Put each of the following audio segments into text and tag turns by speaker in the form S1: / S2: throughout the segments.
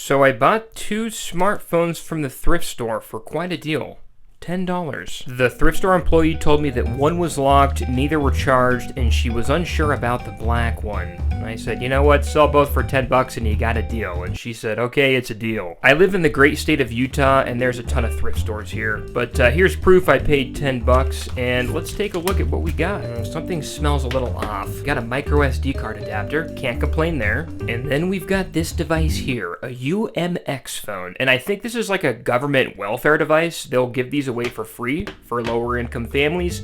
S1: So I bought 2 smartphones from the thrift store for quite a deal. $10. The thrift store employee told me that one was locked, neither were charged, and she was unsure about the black one. I said, you know what, sell both for $10 and you got a deal. And she said, okay, it's a deal. I live in the great state of Utah, and there's a ton of thrift stores here. But here's proof I paid $10, and let's take a look at what we got. Something smells a little off. Got a micro SD card adapter, can't complain there. And then we've got this device here, a UMX phone. And I think this is like a government welfare device. They'll give these away for free for lower income families.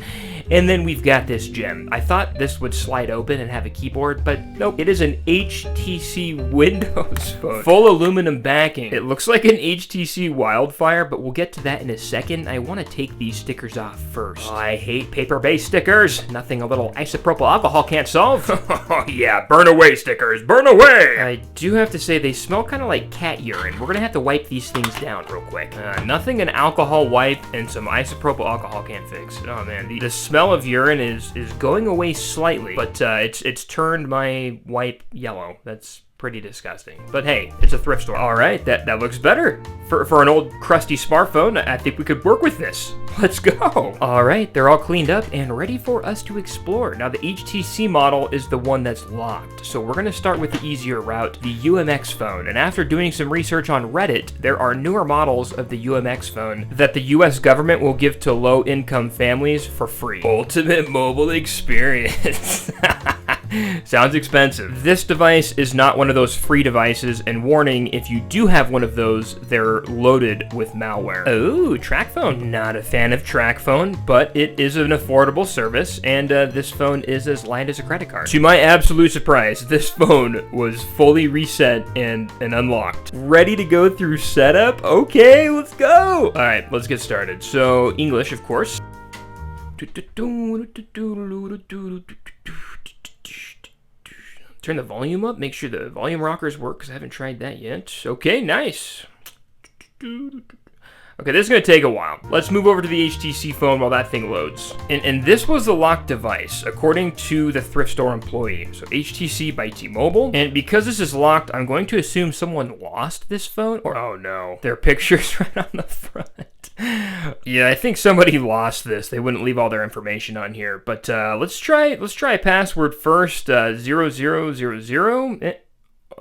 S1: And then we've got this gem. I thought this would slide open and have a keyboard, but nope. It is an HTC Windows phone. Full aluminum backing. It looks like an HTC Wildfire, but we'll get to that in a second. I want to take these stickers off first. Oh, I hate paper-based stickers. Nothing a little isopropyl alcohol can't solve. Oh yeah, burn away stickers, burn away! I do have to say they smell kind of like cat urine. We're gonna have to wipe these things down real quick. Nothing an alcohol wipe and some isopropyl alcohol can't fix. Oh man, the smell of urine is going away slightly, but it's turned my wipe yellow. That's pretty disgusting. But hey, it's a thrift store. All right, that looks better. For an old crusty smartphone, I think we could work with this. Let's go. All right, they're all cleaned up and ready for us to explore. Now, the HTC model is the one that's locked. So we're gonna start with the easier route, the UMX phone. And after doing some research on Reddit, there are newer models of the UMX phone that the US government will give to low-income families for free. Ultimate mobile experience. Sounds expensive. This device is not one of those free devices, and warning, if you do have one of those, they're loaded with malware. Oh, TrackPhone. Not a fan of TrackPhone, but it is an affordable service, and this phone is as light as a credit card. To my absolute surprise, this phone was fully reset and unlocked. Ready to go through setup? Okay, let's go! Alright, let's get started. So, English, of course. Turn the volume up, make sure the volume rockers work, because I haven't tried that yet. Okay, nice. Okay, this is going to take a while. Let's move over to the HTC phone while that thing loads. And this was the locked device, according to the thrift store employee. So HTC by T-Mobile. And because this is locked, I'm going to assume someone lost this phone. Or, oh no, there are pictures right on the front. Yeah, I think somebody lost this. They wouldn't leave all their information on here. But let's try password first. 0000.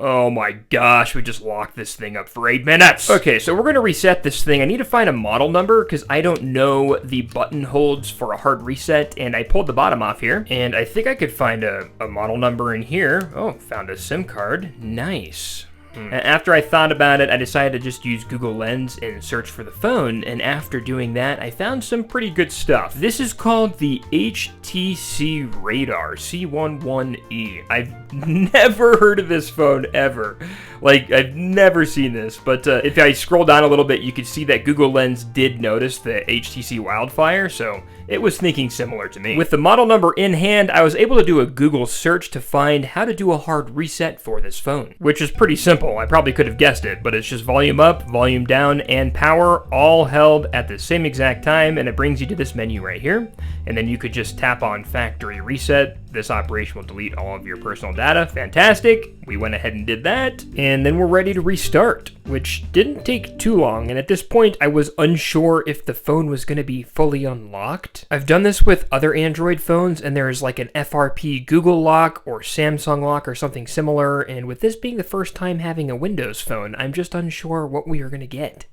S1: Oh my gosh, we just locked this thing up for 8 minutes. Okay, so we're going to reset this thing. I need to find a model number because I don't know the button holds for a hard reset, and I pulled the bottom off here, and I think I could find a model number in here. Oh, found a SIM card. Nice. After I thought about it, I decided to just use Google Lens and search for the phone, and after doing that, I found some pretty good stuff. This is called the HTC Radar C11E. I've never heard of this phone ever. Like, I've never seen this, but if I scroll down a little bit, you can see that Google Lens did notice the HTC Wildfire, so it was thinking similar to me. With the model number in hand, I was able to do a Google search to find how to do a hard reset for this phone, which is pretty simple. I probably could have guessed it, but it's just volume up, volume down, and power all held at the same exact time, and it brings you to this menu right here. And then you could just tap on factory reset. This operation will delete all of your personal data. Fantastic. We went ahead and did that. And then we're ready to restart, which didn't take too long. And at this point, I was unsure if the phone was going to be fully unlocked. I've done this with other Android phones, and there's like an FRP Google lock or Samsung lock or something similar. And with this being the first time having a Windows phone, I'm just unsure what we are going to get.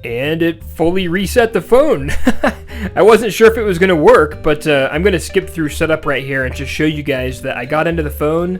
S1: And it fully reset the phone. I wasn't sure if it was going to work, but I'm going to skip through setup right here and just show you guys that I got into the phone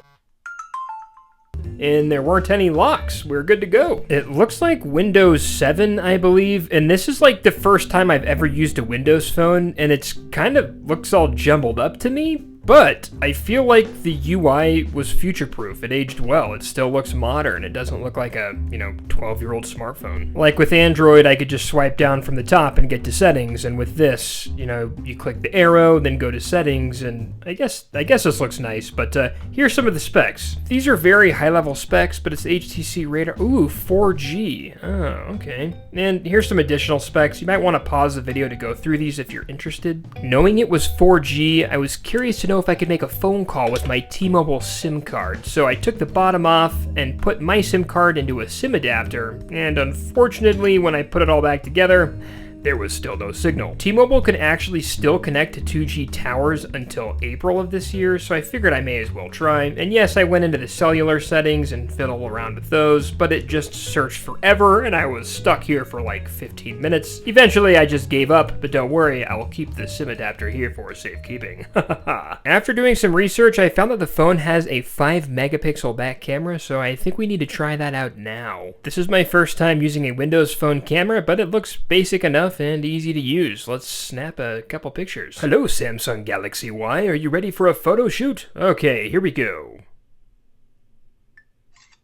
S1: and there weren't any locks. We're good to go. It looks like Windows 7, I believe, and this is like the first time I've ever used a Windows phone, and it's kind of looks all jumbled up to me. But I feel like the UI was future-proof. It aged well. It still looks modern. It doesn't look like a, 12-year-old smartphone. Like with Android, I could just swipe down from the top and get to settings. And with this, you click the arrow, then go to settings. And I guess this looks nice. But here's some of the specs. These are very high-level specs, but it's HTC Radar. Ooh, 4G. Oh, okay. And here's some additional specs. You might want to pause the video to go through these if you're interested. Knowing it was 4G, I was curious to know know if I could make a phone call with my T-Mobile SIM card. So I took the bottom off and put my SIM card into a SIM adapter, and unfortunately, when I put it all back together, there was still no signal. T-Mobile can actually still connect to 2G towers until April of this year, so I figured I may as well try. And yes, I went into the cellular settings and fiddled around with those, but it just searched forever, and I was stuck here for like 15 minutes. Eventually, I just gave up, but don't worry, I will keep the SIM adapter here for safekeeping. After doing some research, I found that the phone has a 5 megapixel back camera, so I think we need to try that out now. This is my first time using a Windows Phone camera, but it looks basic enough and easy to use. Let's snap a couple pictures. Hello, Samsung Galaxy Y. Are you ready for a photo shoot? Okay, here we go.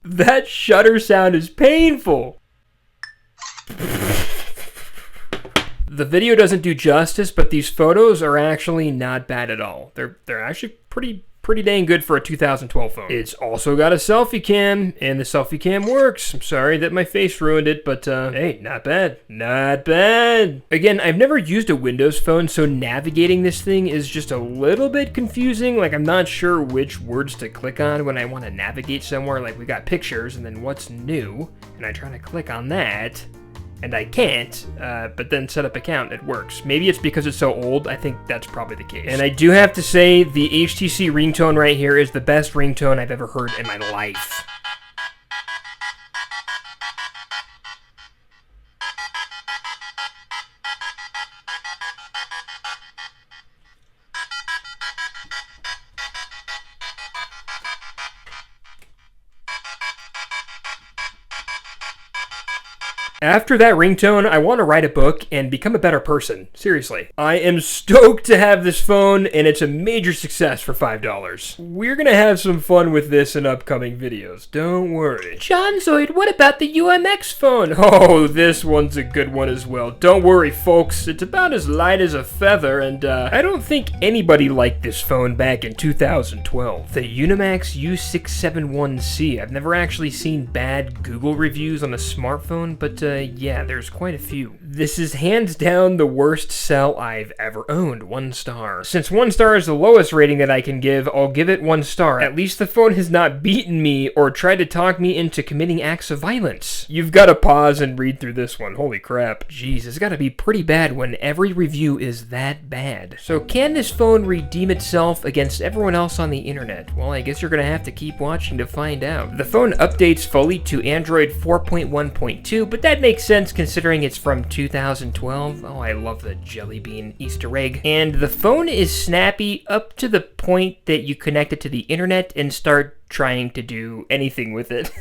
S1: That shutter sound is painful. The video doesn't do justice, but these photos are actually not bad at all. They're actually pretty dang good for a 2012 phone. It's also got a selfie cam, and the selfie cam works. I'm sorry that my face ruined it, but hey, not bad. Not bad. Again, I've never used a Windows phone, so navigating this thing is just a little bit confusing. Like, I'm not sure which words to click on when I want to navigate somewhere. Like, we got pictures, and then what's new, and I try to click on that, and I can't, but then set up account, it works. Maybe it's because it's so old, I think that's probably the case. And I do have to say, the HTC ringtone right here is the best ringtone I've ever heard in my life. After that ringtone, I want to write a book and become a better person. Seriously. I am stoked to have this phone, and it's a major success for $5. We're gonna have some fun with this in upcoming videos, don't worry. John Zoid, what about the UMX phone? Oh, this one's a good one as well. Don't worry, folks. It's about as light as a feather, and I don't think anybody liked this phone back in 2012. The UMX U671C. I've never actually seen bad Google reviews on a smartphone, but yeah, there's quite a few. This is hands down the worst cell I've ever owned, 1 star. Since 1 star is the lowest rating that I can give, I'll give it 1 star. At least the phone has not beaten me or tried to talk me into committing acts of violence. You've got to pause and read through this one, holy crap. Jeez, it's gotta be pretty bad when every review is that bad. So can this phone redeem itself against everyone else on the internet? Well, I guess you're gonna have to keep watching to find out. The phone updates fully to Android 4.1.2, but that makes sense considering it's from 2012. Oh, I love the jelly bean Easter egg. And the phone is snappy up to the point that you connect it to the internet and start trying to do anything with it.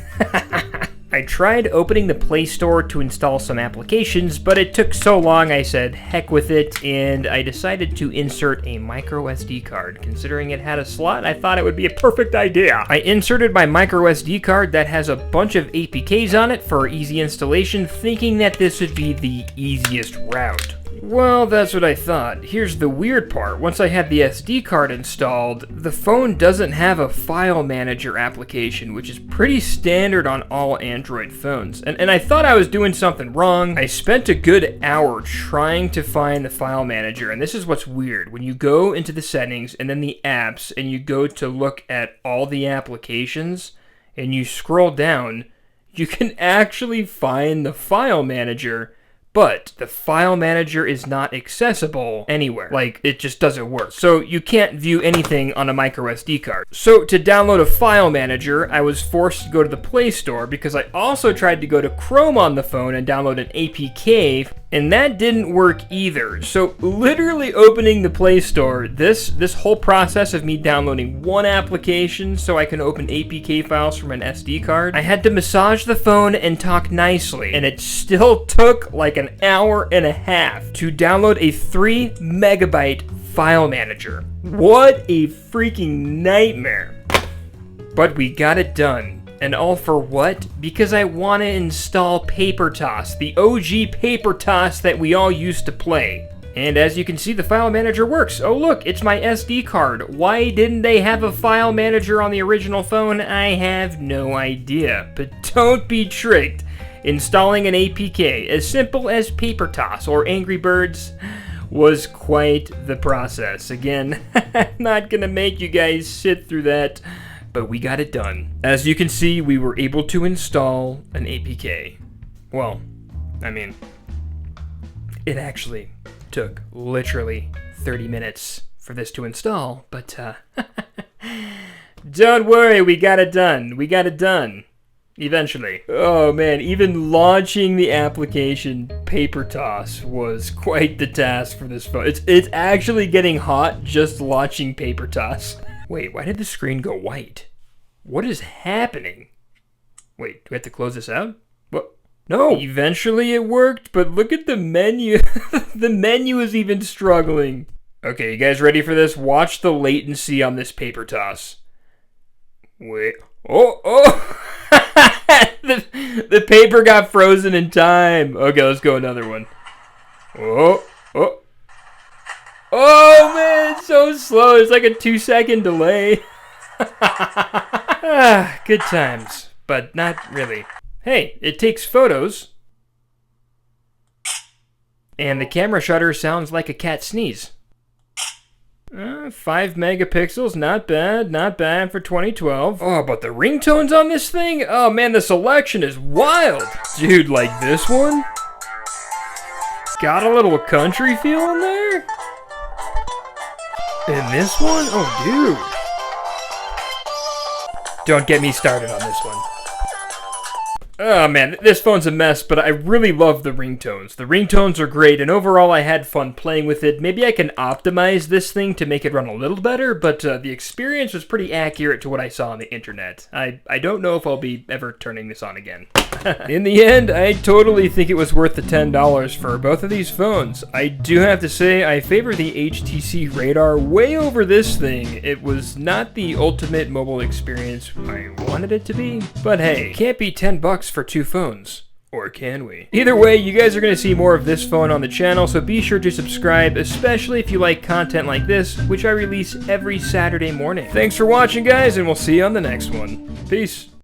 S1: I tried opening the Play Store to install some applications, but it took so long I said heck with it, and I decided to insert a micro SD card. Considering it had a slot, I thought it would be a perfect idea. I inserted my micro SD card that has a bunch of APKs on it for easy installation, thinking that this would be the easiest route. Well, that's what I thought. Here's the weird part. Once I had the SD card installed, the phone doesn't have a file manager application, which is pretty standard on all Android phones. And I thought I was doing something wrong. I spent a good hour trying to find the file manager, and this is what's weird. When you go into the settings and then the apps, and you go to look at all the applications, and you scroll down, you can actually find the file manager, but the file manager is not accessible anywhere. Like, it just doesn't work. So you can't view anything on a micro SD card. So to download a file manager, I was forced to go to the Play Store because I also tried to go to Chrome on the phone and download an APK, and that didn't work either. So literally opening the Play Store, this whole process of me downloading one application so I can open APK files from an SD card, I had to massage the phone and talk nicely, and it still took like an hour and a half to download a 3 megabyte file manager. What a freaking nightmare. But we got it done. And all for what? Because I want to install Paper Toss, the OG Paper Toss that we all used to play. And as you can see, the file manager works. Oh look, it's my SD card. Why didn't they have a file manager on the original phone? I have no idea. But don't be tricked. Installing an APK as simple as Paper Toss or Angry Birds was quite the process. Again, not gonna make you guys sit through that, but we got it done. As you can see, we were able to install an APK. Well, I mean, it actually took literally 30 minutes for this to install, but don't worry, we got it done. We got it done. Eventually. Oh man, even launching the application Paper Toss was quite the task for this phone. It's actually getting hot just launching Paper Toss. Wait, why did the screen go white? What is happening? Wait, do we have to close this out? What? No! Eventually it worked, but look at the menu. The menu is even struggling. Okay, you guys ready for this? Watch the latency on this Paper Toss. Wait. Oh! The paper got frozen in time. Okay, let's go another one. Oh man, it's so slow. It's like a 2-second delay. Good times, but not really. Hey, it takes photos. And the camera shutter sounds like a cat sneeze. 5 megapixels, not bad for 2012. Oh, but the ringtones on this thing? Oh man, the selection is wild. Dude, like this one? Got a little country feel in there? And this one? Oh, dude. Don't get me started on this one. Oh man, this phone's a mess, but I really love the ringtones. The ringtones are great, and overall I had fun playing with it. Maybe I can optimize this thing to make it run a little better, but the experience was pretty accurate to what I saw on the internet. I don't know if I'll be ever turning this on again. In the end, I totally think it was worth the $10 for both of these phones. I do have to say, I favor the HTC Radar way over this thing. It was not the ultimate mobile experience I wanted it to be, but hey, can't be $10 for 2 phones. Or can we? Either way, you guys are going to see more of this phone on the channel, so be sure to subscribe, especially if you like content like this, which I release every Saturday morning. Thanks for watching, guys, and we'll see you on the next one. Peace.